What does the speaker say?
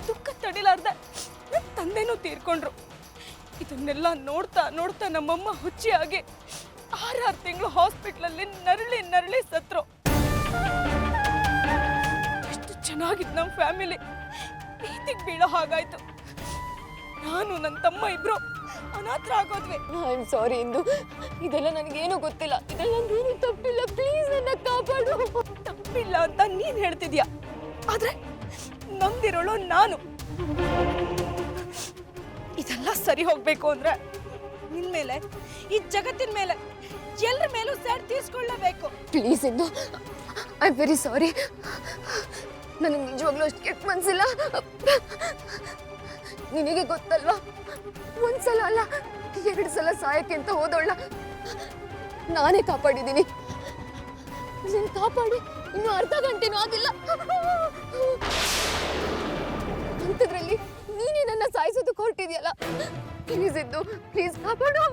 ದುಃಖ ತಡಿಲಾರ್ದ ನನ್ನ ತಂದೆನೂ ತೀರ್ಕೊಂಡ್ರು. ಇದನ್ನೆಲ್ಲ ನೋಡ್ತಾ ನೋಡ್ತಾ ನಮ್ಮಮ್ಮ ಹುಚ್ಚಿಯಾಗಿ 6 ತಿಂಗಳು ಹಾಸ್ಪಿಟ್ಲಲ್ಲಿ ನರಳಿ ನರಳಿ ಸತ್ರು. ಎಷ್ಟು ಚೆನ್ನಾಗಿತ್ತು ನಮ್ಮ ಫ್ಯಾಮಿಲಿ, ಪ್ರೀತಿಗೆ ಬೀಳೋ ಹಾಗಾಯ್ತು. ನಾನು ನನ್ನ ತಮ್ಮ ಇಬ್ರು ಅನಾಥರಾಗೋದ್ವಿ. ಐ ಆಮ್ ಸಾರಿ ಇಂದು, ಇದೆಲ್ಲ ನನಗೇನು ಗೊತ್ತಿಲ್ಲ, ಇದೆಲ್ಲ ನೀನು ತಪ್ಪಿಲ್ಲ, ಪ್ಲೀಸ್ ನನ್ನ ಕಾಪಾಡು. ತಪ್ಪಿಲ್ಲ ಅಂತ ನೀನ್ ಹೇಳ್ತಿದ್ಯಾ, ಆದ್ರೆ ನಮ್ದಿರೋಳು ನಾನು. ಇದೆಲ್ಲ ಸರಿ ಹೋಗ್ಬೇಕು ಅಂದ್ರೆ ನಿನ್ ಮೇಲೆ, ಈ ಜಗತ್ತಿನ ಮೇಲೆ, ಎಲ್ಲರ ಮೇಲೂ ಸೇರ್ ತೀರ್ಸ್ಕೊಳ್ಳಬೇಕು. ಪ್ಲೀಸ್ ಇಂದು, ಐ ಆಮ್ ವೆರಿ ಸಾರಿ. ನನಗೆ ನಿಜವಾಗ್ಲೂ ಅಷ್ಟು ಕೆಟ್ಟ ಮನ್ಸಿಲ್ಲ. ನಿನಗೆ ಗೊತ್ತಲ್ವಾ, ಒಂದ್ಸಲ ಅಲ್ಲ 2 ಸಲ ಸಾಯಕ್ಕೆ ಅಂತ ಹೋದವಳ ನಾನೇ ಕಾಪಾಡಿದ್ದೀನಿ. ನೀನು ಕಾಪಾಡಿ ಇನ್ನು ಅರ್ಧ ಗಂಟೆನೂ ಆಗಿಲ್ಲ, ಅಂಥದ್ರಲ್ಲಿ ನೀನೇ ನನ್ನ ಸಾಯಿಸೋದಕ್ಕೆ ಹೊರಟಿದ್ಯಲ್ಲ. ಪ್ಲೀಸ್ ಇದ್ದು, ಪ್ಲೀಸ್ ಕಾಪಾಡು.